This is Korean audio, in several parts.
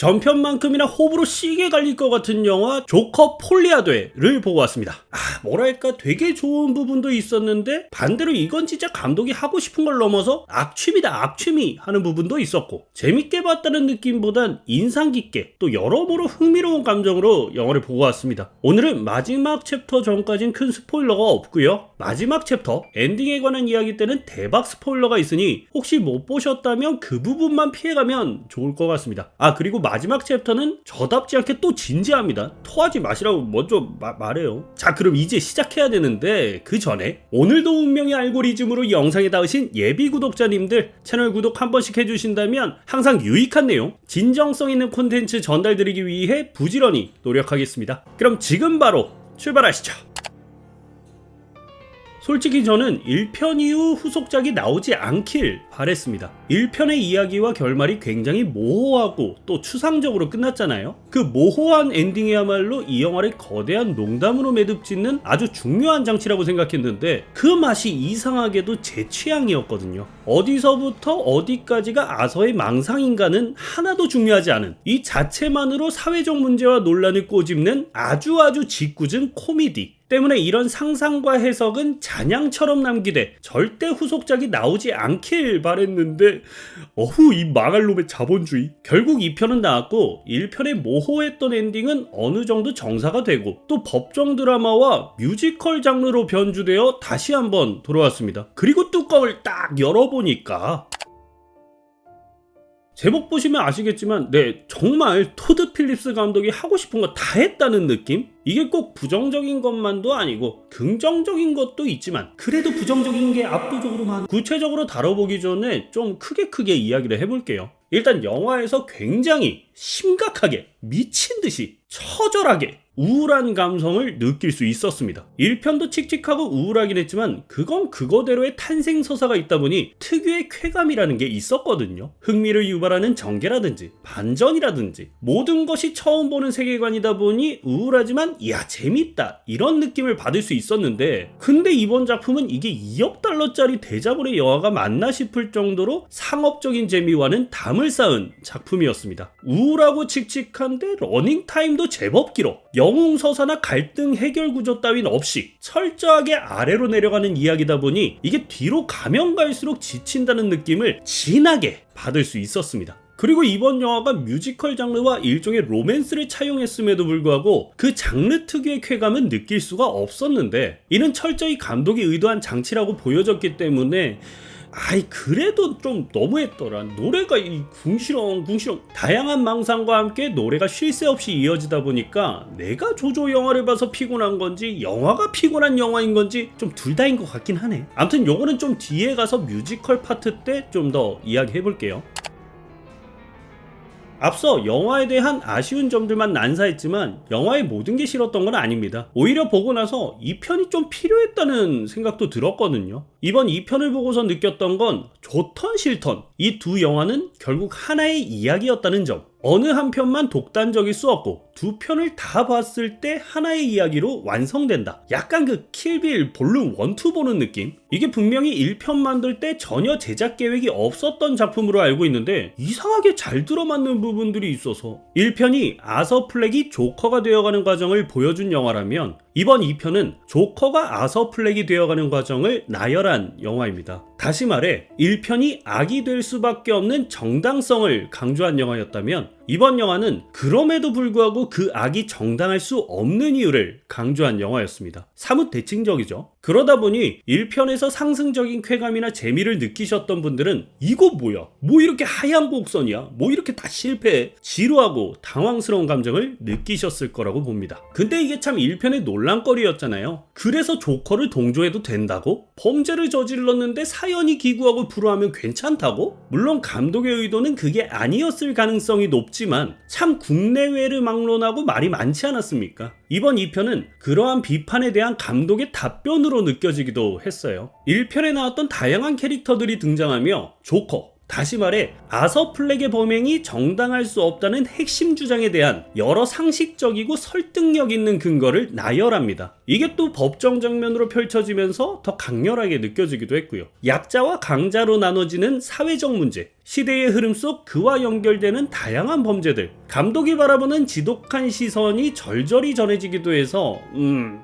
전편만큼이나 호불호 시게 갈릴 것 같은 영화 조커 폴리아드를 보고 왔습니다. 뭐랄까 되게 좋은 부분도 있었는데 반대로 이건 진짜 감독이 하고 싶은 걸 넘어서 악취미다 악취미 하는 부분도 있었고, 재밌게 봤다는 느낌보단 인상 깊게 또 여러모로 흥미로운 감정으로 영화를 보고 왔습니다. 오늘은 마지막 챕터 전까진 큰 스포일러가 없고요. 마지막 챕터 엔딩에 관한 이야기 때는 대박 스포일러가 있으니 혹시 못 보셨다면 그 부분만 피해가면 좋을 것 같습니다. 그리고 마지막 챕터는 저답지 않게 또 진지합니다. 토하지 마시라고 먼저 말해요. 자, 그럼 이제 시작해야 되는데 그 전에 오늘도 운명의 알고리즘으로 영상에 닿으신 예비 구독자님들 채널 구독 한 번씩 해주신다면 항상 유익한 내용, 진정성 있는 콘텐츠 전달드리기 위해 부지런히 노력하겠습니다. 그럼 지금 바로 출발하시죠. 솔직히 저는 1편 이후 후속작이 나오지 않길 바랬습니다. 1편의 이야기와 결말이 굉장히 모호하고 또 추상적으로 끝났잖아요. 그 모호한 엔딩이야말로 이 영화를 거대한 농담으로 매듭짓는 아주 중요한 장치라고 생각했는데 그 맛이 이상하게도 제 취향이었거든요. 어디서부터 어디까지가 아서의 망상인가는 하나도 중요하지 않은 이 자체만으로 사회적 문제와 논란을 꼬집는 아주 짓궂은 코미디 때문에 이런 상상과 해석은 잔향처럼 남기되 절대 후속작이 나오지 않길 바랬는데 이 망할 놈의 자본주의. 결국 2편은 나왔고 1편의 모호했던 엔딩은 어느 정도 정사가 되고 또 법정 드라마와 뮤지컬 장르로 변주되어 다시 한번 돌아왔습니다. 그리고 뚜껑을 딱 열어보니까 제목 보시면 아시겠지만 정말 토드 필립스 감독이 하고 싶은 거 다 했다는 느낌? 이게 꼭 부정적인 것만도 아니고 긍정적인 것도 있지만 그래도 부정적인 게 압도적으로 많아. 구체적으로 다뤄보기 전에 좀 크게 이야기를 해볼게요. 일단 영화에서 굉장히 심각하게 미친듯이 처절하게 우울한 감성을 느낄 수 있었습니다. 1편도 칙칙하고 우울하긴 했지만 그건 그거대로의 탄생서사가 있다 보니 특유의 쾌감이라는 게 있었거든요. 흥미를 유발하는 전개라든지 반전이라든지 모든 것이 처음 보는 세계관이다 보니 우울하지만 재밌다 이런 느낌을 받을 수 있었는데, 근데 이번 작품은 이게 2억 달러짜리 대자본의 영화가 맞나 싶을 정도로 상업적인 재미와는 담을 쌓은 작품이었습니다. 우울하고 칙칙한데 러닝타임도 제법 길어. 영웅서사나 갈등 해결 구조 따윈 없이 철저하게 아래로 내려가는 이야기다 보니 이게 뒤로 가면 갈수록 지친다는 느낌을 진하게 받을 수 있었습니다. 그리고 이번 영화가 뮤지컬 장르와 일종의 로맨스를 차용했음에도 불구하고 그 장르 특유의 쾌감은 느낄 수가 없었는데, 이는 철저히 감독이 의도한 장치라고 보여졌기 때문에 그래도 좀 너무했더라. 노래가 궁시렁 다양한 망상과 함께 노래가 쉴 새 없이 이어지다 보니까 내가 조조 영화를 봐서 피곤한 건지 영화가 피곤한 영화인 건지 좀 둘 다인 것 같긴 하네. 아무튼 요거는 좀 뒤에 가서 뮤지컬 파트 때 좀 더 이야기해 볼게요. 앞서 영화에 대한 아쉬운 점들만 난사했지만 영화의 모든 게 싫었던 건 아닙니다. 오히려 보고 나서 2편이 좀 필요했다는 생각도 들었거든요. 이번 2편을 보고서 느꼈던 건 좋던 싫던 이 두 영화는 결국 하나의 이야기였다는 점. 어느 한 편만 독단적일 수 없고 두 편을 다 봤을 때 하나의 이야기로 완성된다. 약간 그 킬빌 볼륨 1, 2 보는 느낌? 이게 분명히 1편 만들 때 전혀 제작 계획이 없었던 작품으로 알고 있는데 이상하게 잘 들어맞는 부분들이 있어서 1편이 아서 플렉이 조커가 되어가는 과정을 보여준 영화라면 이번 2편은 조커가 아서 플렉이 되어가는 과정을 나열한 영화입니다. 다시 말해 1편이 악이 될 수밖에 없는 정당성을 강조한 영화였다면 이번 영화는 그럼에도 불구하고 그 악이 정당할 수 없는 이유를 강조한 영화였습니다. 사뭇 대칭적이죠. 그러다 보니 1편에서 상승적인 쾌감이나 재미를 느끼셨던 분들은 이거 뭐야? 뭐 이렇게 하얀 곡선이야? 뭐 이렇게 다 실패해? 지루하고 당황스러운 감정을 느끼셨을 거라고 봅니다. 근데 이게 참 1편의 논란거리였잖아요. 그래서 조커를 동조해도 된다고? 범죄를 저질렀는데 사연이 기구하고 불우하면 괜찮다고? 물론 감독의 의도는 그게 아니었을 가능성이 높지만 참 국내외를 막론하고 말이 많지 않았습니까? 이번 2편은 그러한 비판에 대한 감독의 답변으로 느껴지기도 했어요. 1편에 나왔던 다양한 캐릭터들이 등장하며 조커, 다시 말해 아서 플렉의 범행이 정당할 수 없다는 핵심 주장에 대한 여러 상식적이고 설득력 있는 근거를 나열합니다. 이게 또 법정 장면으로 펼쳐지면서 더 강렬하게 느껴지기도 했고요. 약자와 강자로 나눠지는 사회적 문제, 시대의 흐름 속 그와 연결되는 다양한 범죄들, 감독이 바라보는 지독한 시선이 절절히 전해지기도 해서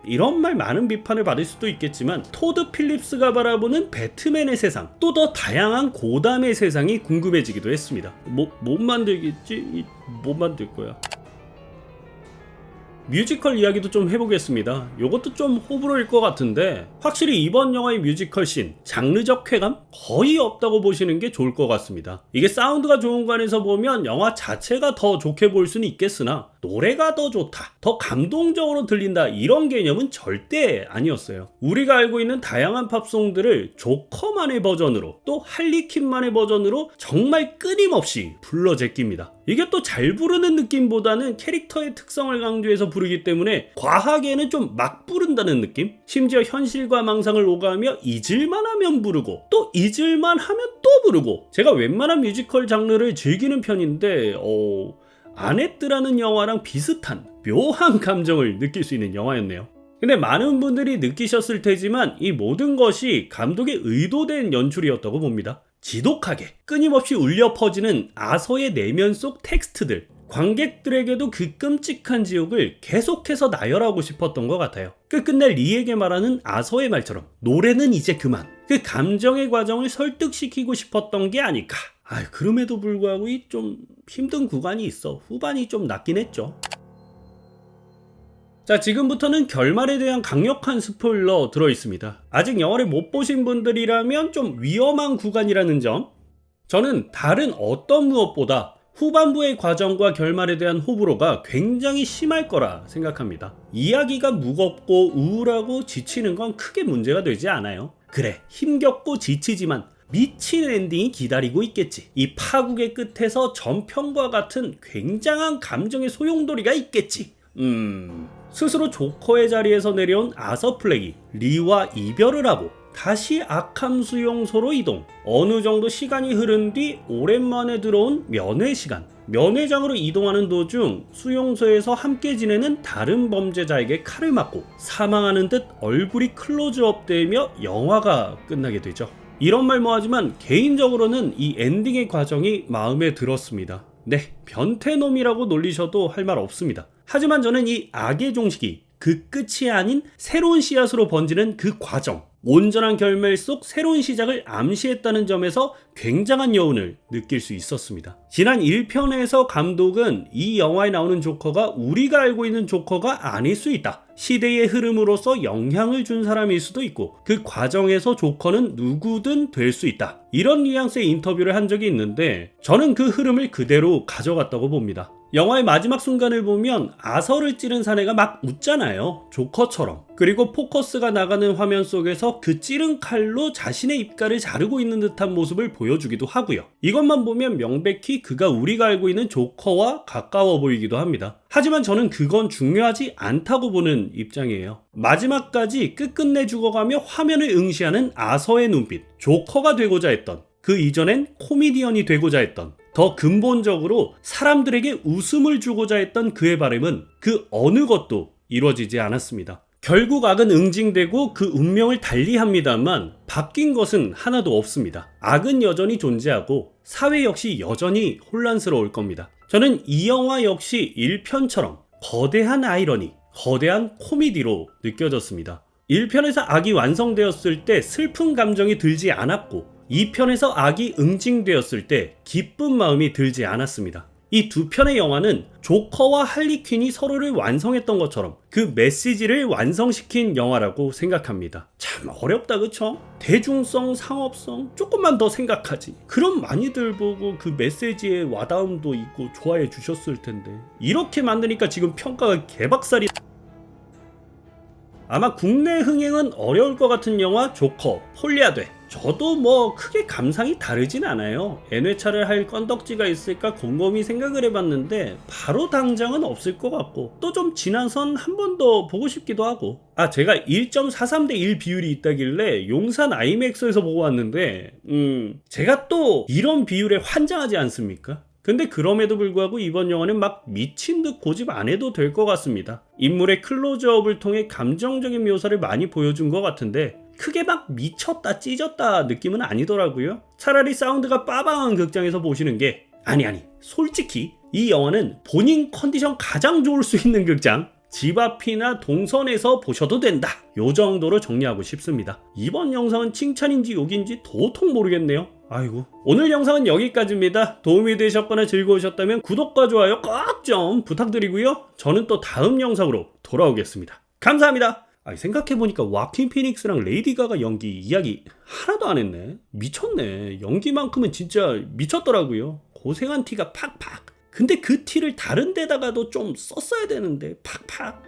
이런 말 많은 비판을 받을 수도 있겠지만 토드 필립스가 바라보는 배트맨의 세상, 또 더 다양한 고담의 세상이 궁금해지기도 했습니다. 못 만들겠지? 못 만들 거야. 뮤지컬 이야기도 좀 해보겠습니다. 요것도 좀 호불호일 것 같은데 확실히 이번 영화의 뮤지컬 씬, 장르적 쾌감 거의 없다고 보시는 게 좋을 것 같습니다. 이게 사운드가 좋은 관에서 보면 영화 자체가 더 좋게 보일 수는 있겠으나 노래가 더 좋다, 더 감동적으로 들린다, 이런 개념은 절대 아니었어요. 우리가 알고 있는 다양한 팝송들을 조커만의 버전으로, 또 할리퀸만의 버전으로 정말 끊임없이 불러 제낍니다. 이게 또 잘 부르는 느낌보다는 캐릭터의 특성을 강조해서 부르기 때문에 과하게는 좀 막 부른다는 느낌? 심지어 현실과 망상을 오가며 잊을만 하면 부르고, 또 잊을만 하면 또 부르고. 제가 웬만한 뮤지컬 장르를 즐기는 편인데 아네트라는 영화랑 비슷한 묘한 감정을 느낄 수 있는 영화였네요. 근데 많은 분들이 느끼셨을 테지만 이 모든 것이 감독의 의도된 연출이었다고 봅니다. 지독하게 끊임없이 울려 퍼지는 아서의 내면 속 텍스트들, 관객들에게도 그 끔찍한 지옥을 계속해서 나열하고 싶었던 것 같아요. 끝끝내 리에게 말하는 아서의 말처럼 노래는 이제 그만, 그 감정의 과정을 설득시키고 싶었던 게 아닐까. 그럼에도 불구하고 이 좀 힘든 구간이 있어. 후반이 좀 낫긴 했죠. 자, 지금부터는 결말에 대한 강력한 스포일러 들어있습니다. 아직 영화를 못 보신 분들이라면 좀 위험한 구간이라는 점, 저는 다른 어떤 무엇보다 후반부의 과정과 결말에 대한 호불호가 굉장히 심할 거라 생각합니다. 이야기가 무겁고 우울하고 지치는 건 크게 문제가 되지 않아요. 그래, 힘겹고 지치지만 미친 엔딩이 기다리고 있겠지. 이 파국의 끝에서 전편과 같은 굉장한 감정의 소용돌이가 있겠지. 스스로 조커의 자리에서 내려온 아서 플렉이 리와 이별을 하고 다시 아캄 수용소로 이동. 어느 정도 시간이 흐른 뒤 오랜만에 들어온 면회 시간. 면회장으로 이동하는 도중 수용소에서 함께 지내는 다른 범죄자에게 칼을 맞고 사망하는 듯 얼굴이 클로즈업 되며 영화가 끝나게 되죠. 이런 말 뭐하지만 개인적으로는 이 엔딩의 과정이 마음에 들었습니다. 네, 변태놈이라고 놀리셔도 할 말 없습니다. 하지만 저는 이 악의 종식이 그 끝이 아닌 새로운 씨앗으로 번지는 그 과정, 온전한 결말 속 새로운 시작을 암시했다는 점에서 굉장한 여운을 느낄 수 있었습니다. 지난 1편에서 감독은 이 영화에 나오는 조커가 우리가 알고 있는 조커가 아닐 수 있다, 시대의 흐름으로서 영향을 준 사람일 수도 있고 그 과정에서 조커는 누구든 될 수 있다, 이런 뉘앙스의 인터뷰를 한 적이 있는데 저는 그 흐름을 그대로 가져갔다고 봅니다. 영화의 마지막 순간을 보면 아서를 찌른 사내가 막 웃잖아요, 조커처럼. 그리고 포커스가 나가는 화면 속에서 그 찌른 칼로 자신의 입가를 자르고 있는 듯한 모습을 보여주기도 하고요. 이것만 보면 명백히 그가 우리가 알고 있는 조커와 가까워 보이기도 합니다. 하지만 저는 그건 중요하지 않다고 보는 입장이에요. 마지막까지 끝끝내 죽어가며 화면을 응시하는 아서의 눈빛, 조커가 되고자 했던, 그 이전엔 코미디언이 되고자 했던, 더 근본적으로 사람들에게 웃음을 주고자 했던 그의 바람은 그 어느 것도 이루어지지 않았습니다. 결국 악은 응징되고 그 운명을 달리합니다만 바뀐 것은 하나도 없습니다. 악은 여전히 존재하고 사회 역시 여전히 혼란스러울 겁니다. 저는 이 영화 역시 1편처럼 거대한 아이러니, 거대한 코미디로 느껴졌습니다. 1편에서 악이 완성되었을 때 슬픈 감정이 들지 않았고 2편에서 악이 응징되었을 때 기쁜 마음이 들지 않았습니다. 이 두 편의 영화는 조커와 할리퀸이 서로를 완성했던 것처럼 그 메시지를 완성시킨 영화라고 생각합니다. 참 어렵다, 그쵸? 대중성, 상업성 조금만 더 생각하지. 그럼 많이들 보고 그 메시지에 와닿음도 있고 좋아해 주셨을 텐데 이렇게 만드니까 지금 평가가 개박살이. 아마 국내 흥행은 어려울 것 같은 영화 조커, 폴리아드. 저도 뭐 크게 감상이 다르진 않아요. N회차를 할 건덕지가 있을까 곰곰이 생각을 해봤는데 바로 당장은 없을 것 같고 또 좀 지나선 한 번 더 보고 싶기도 하고. 제가 1.43 대 1 비율이 있다길래 용산 아이맥스에서 보고 왔는데 제가 또 이런 비율에 환장하지 않습니까? 근데 그럼에도 불구하고 이번 영화는 막 미친 듯 고집 안 해도 될 것 같습니다. 인물의 클로즈업을 통해 감정적인 묘사를 많이 보여준 것 같은데 크게 막 미쳤다 찢었다 느낌은 아니더라고요. 차라리 사운드가 빠방한 극장에서 보시는 게 아니 솔직히 이 영화는 본인 컨디션 가장 좋을 수 있는 극장 집 앞이나 동선에서 보셔도 된다. 요 정도로 정리하고 싶습니다. 이번 영상은 칭찬인지 욕인지 도통 모르겠네요. 아이고. 오늘 영상은 여기까지입니다. 도움이 되셨거나 즐거우셨다면 구독과 좋아요 꼭 좀 부탁드리고요. 저는 또 다음 영상으로 돌아오겠습니다. 감사합니다. 생각해보니까 와킨 피닉스랑 레이디 가가 연기 이야기 하나도 안 했네. 미쳤네. 연기만큼은 진짜 미쳤더라고요. 고생한 티가 팍팍. 근데 그 티를 다른 데다가도 좀 썼어야 되는데 팍팍.